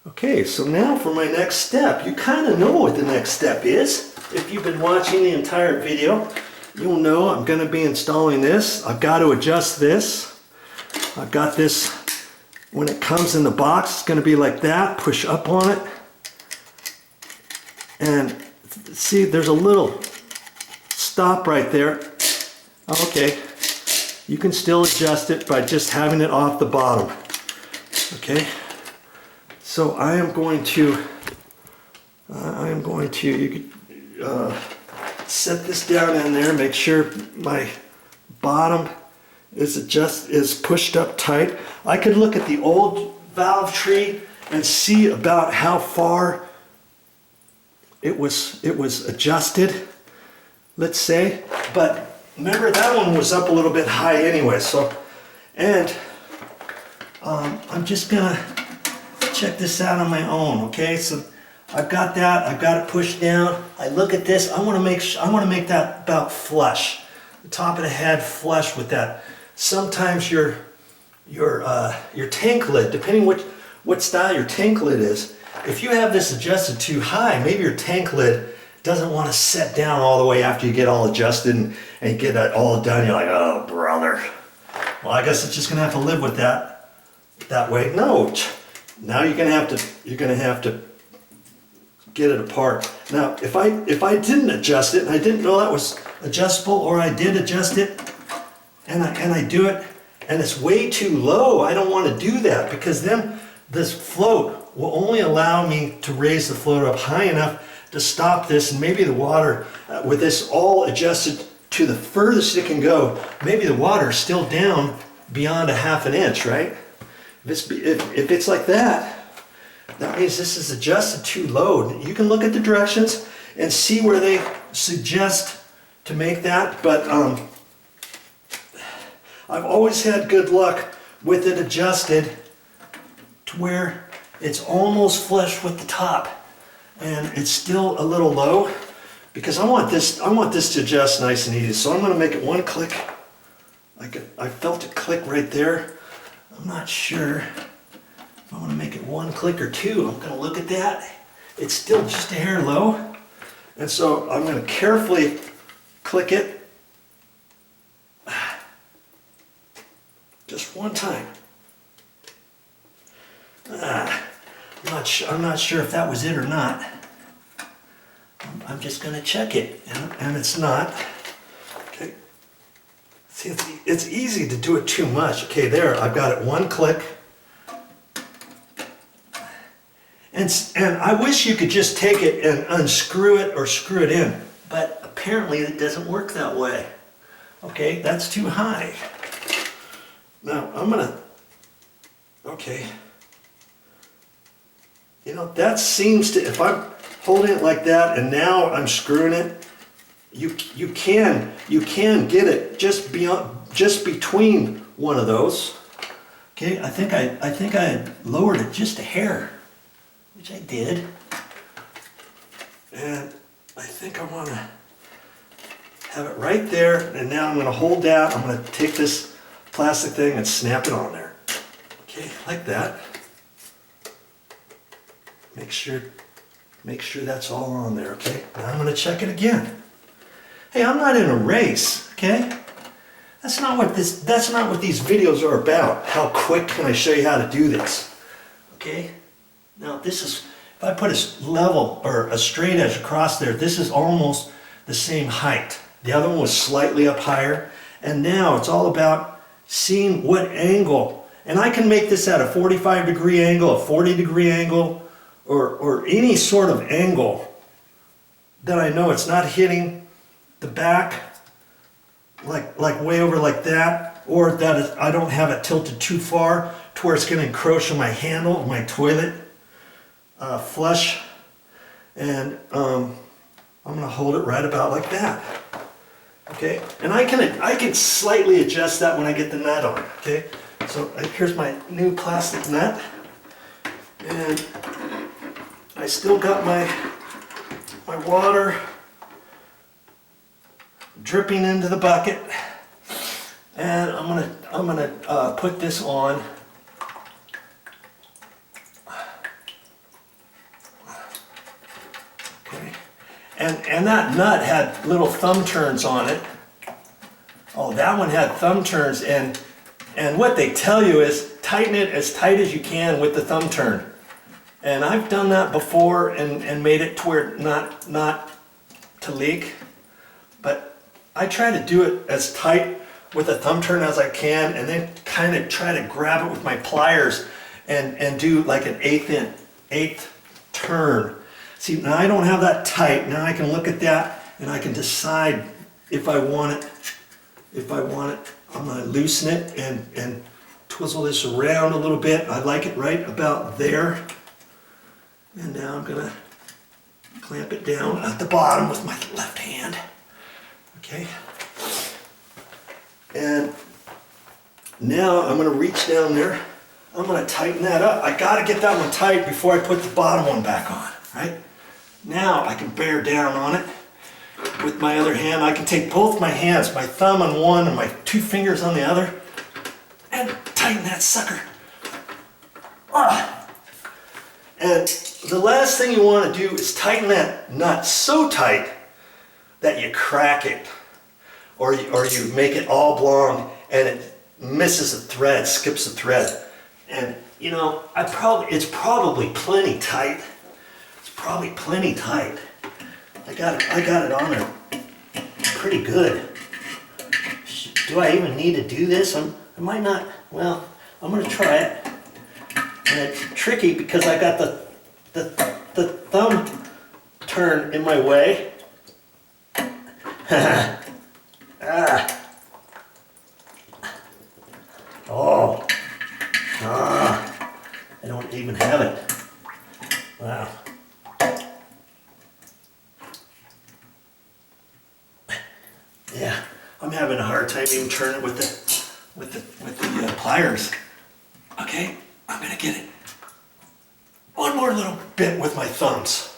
Okay, so now for my next step. You kind of know what the next step is. If you've been watching the entire video, you'll know I'm going to be installing this. I've got to adjust this. I've got this, when it comes in the box, it's going to be like that. Push up on it. And see, there's a little stop right there. Okay, you can still adjust it by just having it off the bottom. Okay. So I am going to you could set this down in there, make sure my bottom is pushed up tight. I could look at the old valve tree and see about how far it was adjusted, let's say. But remember, that one was up a little bit high anyway. So, and I'm just gonna check this out on my own. Okay, so I've got that. I've got it pushed down. I look at this. I want to make that about flush, the top of the head flush with that. Sometimes your tank lid, depending what style your tank lid is, if you have this adjusted too high, maybe your tank lid doesn't want to set down all the way after you get all adjusted and get that all done. You're like, oh brother. Well, I guess it's just gonna have to live with that way. No. Now you're gonna have to get it apart. Now, if I didn't adjust it and I didn't know that was adjustable, or I did adjust it and I do it and it's way too low, I don't want to do that, because then this float will only allow me to raise the float up high enough to stop this, and maybe the water, with this all adjusted to the furthest it can go, maybe the water is still down beyond a ½ inch, right? If it's like that, that means this is adjusted too low. You can look at the directions and see where they suggest to make that, but I've always had good luck with it adjusted to where it's almost flush with the top, and it's still a little low, because I want this to adjust nice and easy. So I'm going to make it one click. I felt it click right there. I'm not sure if I want to make it one click or two. I'm going to look at that. It's still just a hair low. And so I'm going to carefully click it. Just one time. I'm not sure if that was it or not. I'm just going to check it, and it's not. Okay. See, it's easy to do it too much. Okay, there, I've got it one click. And I wish you could just take it and unscrew it or screw it in, but apparently it doesn't work that way. Okay, that's too high. Now, okay. You know, that seems to, if I'm holding it like that and now I'm screwing it, you can get it just between one of those. Okay, I think I lowered it just a hair, which I did. And I think I want to have it right there, and now I'm going to hold that. I'm going to take this plastic thing and snap it on there. Okay, like that. Make sure that's all on there, okay? Now I'm going to check it again. Hey, I'm not in a race, okay? That's not what these videos are about. How quick can I show you how to do this? Okay? Now this is, if I put a level or a straight edge across there, this is almost the same height. The other one was slightly up higher, and now it's all about seeing what angle. And I can make this at a 45-degree angle, a 40-degree angle, or any sort of angle that I know it's not hitting the back like way over like that, or that I don't have it tilted too far to where it's going to encroach on my handle of my toilet flush. And I'm going to hold it right about like that. Okay, and I can slightly adjust that when I get the nut on. Okay, so here's my new plastic nut, and I still got my water dripping into the bucket, and I'm gonna put this on And that nut had little thumb turns on it. Oh, that one had thumb turns, and what they tell you is tighten it as tight as you can with the thumb turn. And I've done that before and made it to where not to leak. But I try to do it as tight with a thumb turn as I can, and then kind of try to grab it with my pliers and do like an eighth turn. See, now I don't have that tight. Now I can look at that and I can decide if I want it. I'm gonna loosen it and twizzle this around a little bit. I like it right about there. And now I'm gonna clamp it down at the bottom with my left hand. Okay. And now I'm gonna reach down there. I'm gonna tighten that up. I gotta get that one tight before I put the bottom one back on, right? Now I can bear down on it with my other hand. I can take both my hands, my thumb on one and my 2 fingers on the other, and tighten that sucker. And the last thing you want to do is tighten that nut so tight that you crack it, or you make it oblong and it misses a thread, skips a thread. And you know, it's probably plenty tight. It's probably plenty tight. I got it on there pretty good. Do I even need to do this? I might not. Well, I'm gonna try it. And it's tricky because I got the thumb turn in my way. Oh. I don't even have it. Wow. Yeah, I'm having a hard time even turning it with the pliers. Okay, I'm gonna get it one more little bit with my thumbs.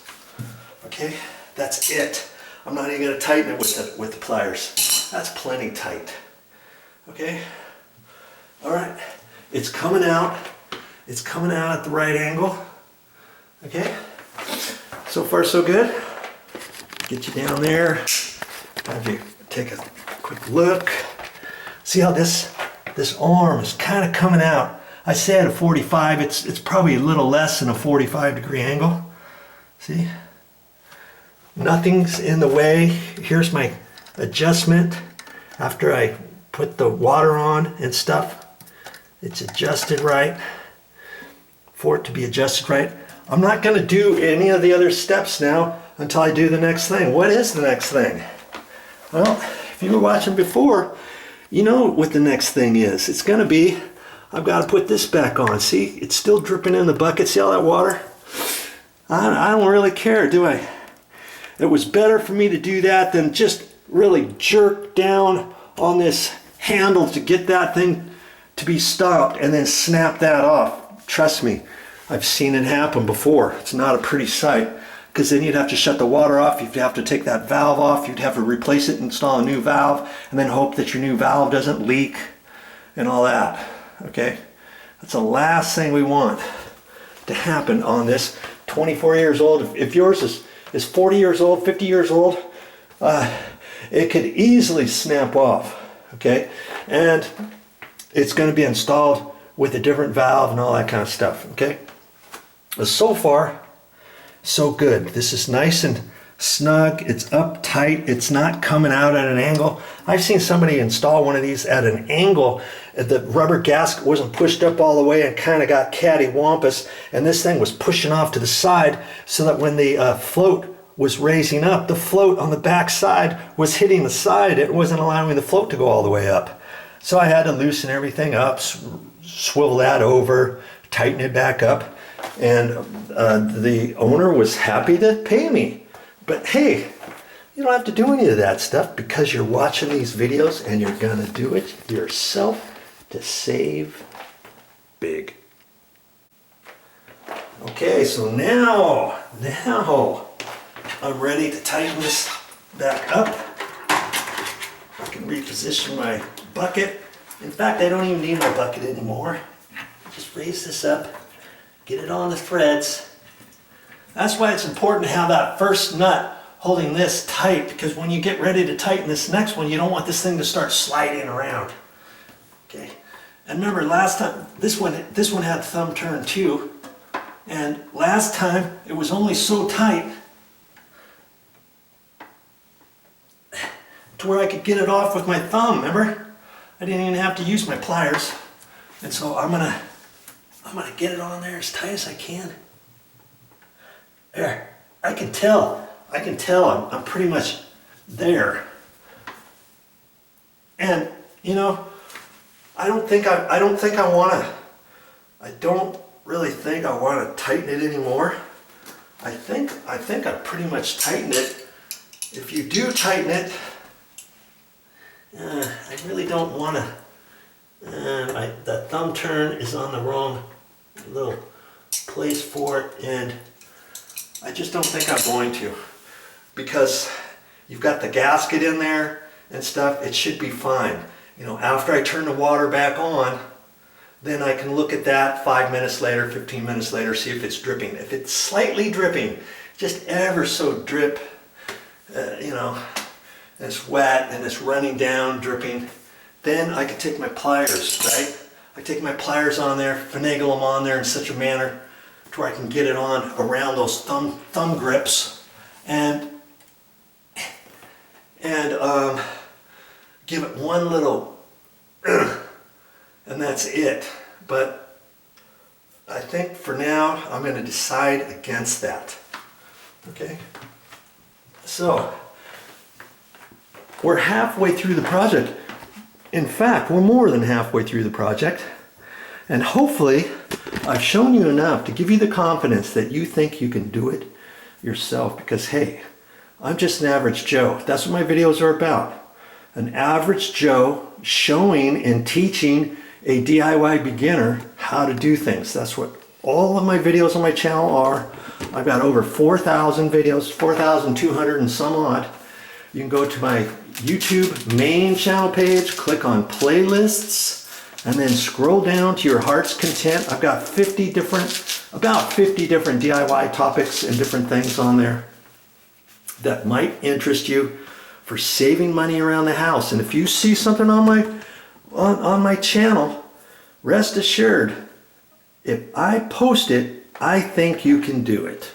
Okay, that's it. I'm not even gonna tighten it with the pliers. That's plenty tight. Okay. All right. It's coming out. It's coming out at the right angle. Okay. So far, so good. Get you down there. Have you take a quick look. See how this arm is kind of coming out. I say at a 45. It's probably a little less than a 45-degree angle. See? Nothing's in the way. Here's my adjustment after I put the water on and stuff. It's adjusted right for it to be adjusted right. I'm not going to do any of the other steps now until I do the next thing. What is the next thing? Well, if you were watching before, you know what the next thing is. It's going to be, I've got to put this back on. See, it's still dripping in the bucket. See all that water? I don't really care, do I? It was better for me to do that than just really jerk down on this handle to get that thing to be stopped and then snap that off. Trust me, I've seen it happen before. It's not a pretty sight, because then you'd have to shut the water off, you'd have to take that valve off, you'd have to replace it, install a new valve, and then hope that your new valve doesn't leak and all that. Okay? That's the last thing we want to happen on this 24 years old. If yours is 40 years old, 50 years old, it could easily snap off. Okay? And it's going to be installed with a different valve and all that kind of stuff. Okay? So far, so good. This is nice and snug. It's uptight. It's not coming out at an angle. I've seen somebody install one of these at an angle. The rubber gasket wasn't pushed up all the way and kind of got cattywampus, and this thing was pushing off to the side so that when the float was raising up, the float on the back side was hitting the side. It wasn't allowing the float to go all the way up. So I had to loosen everything up, swivel that over, tighten it back up, and the owner was happy to pay me. But hey, you don't have to do any of that stuff because you're watching these videos and you're gonna do it yourself to save big. Okay, so now I'm ready to tighten this back up. I can reposition my bucket. In fact, I don't even need my bucket anymore. Just raise this up, get it on the threads. That's why it's important to have that first nut holding this tight, because when you get ready to tighten this next one, you don't want this thing to start sliding around. Okay, and remember last time, this one had thumb turn too, and last time it was only so tight to where I could get it off with my thumb, remember? I didn't even have to use my pliers. And so I'm gonna get it on there as tight as I can. There, I can tell I'm pretty much there. And you know, I don't really think I want to tighten it anymore. I think I pretty much tightened it. If you do tighten it, I really don't want to. That thumb turn is on the wrong little place for it, and I just don't think I'm going to, because you've got the gasket in there and stuff. It should be fine. You know, after I turn the water back on, then I can look at that 5 minutes later, 15 minutes later, see if it's dripping. If it's slightly dripping, just ever so drip, you know, and it's wet and it's running down, dripping, then I can take my pliers, right? I take my pliers on there, finagle them on there in such a manner to where I can get it on around those thumb grips, and give it one little, and that's it. But I think for now I'm going to decide against that. Okay, so we're halfway through the project. In fact, we're more than halfway through the project, and hopefully I've shown you enough to give you the confidence that you think you can do it yourself, because hey, I'm just an average Joe. That's what my videos are about. An average Joe showing and teaching a DIY beginner how to do things. That's what all of my videos on my channel are. I've got over 4,000 videos, 4,200 and some odd. You can go to my YouTube main channel page, click on playlists, and then scroll down to your heart's content. I've got about 50 different DIY topics and different things on there that might interest you for saving money around the house. And if you see something on my channel, rest assured, if I post it, I think you can do it.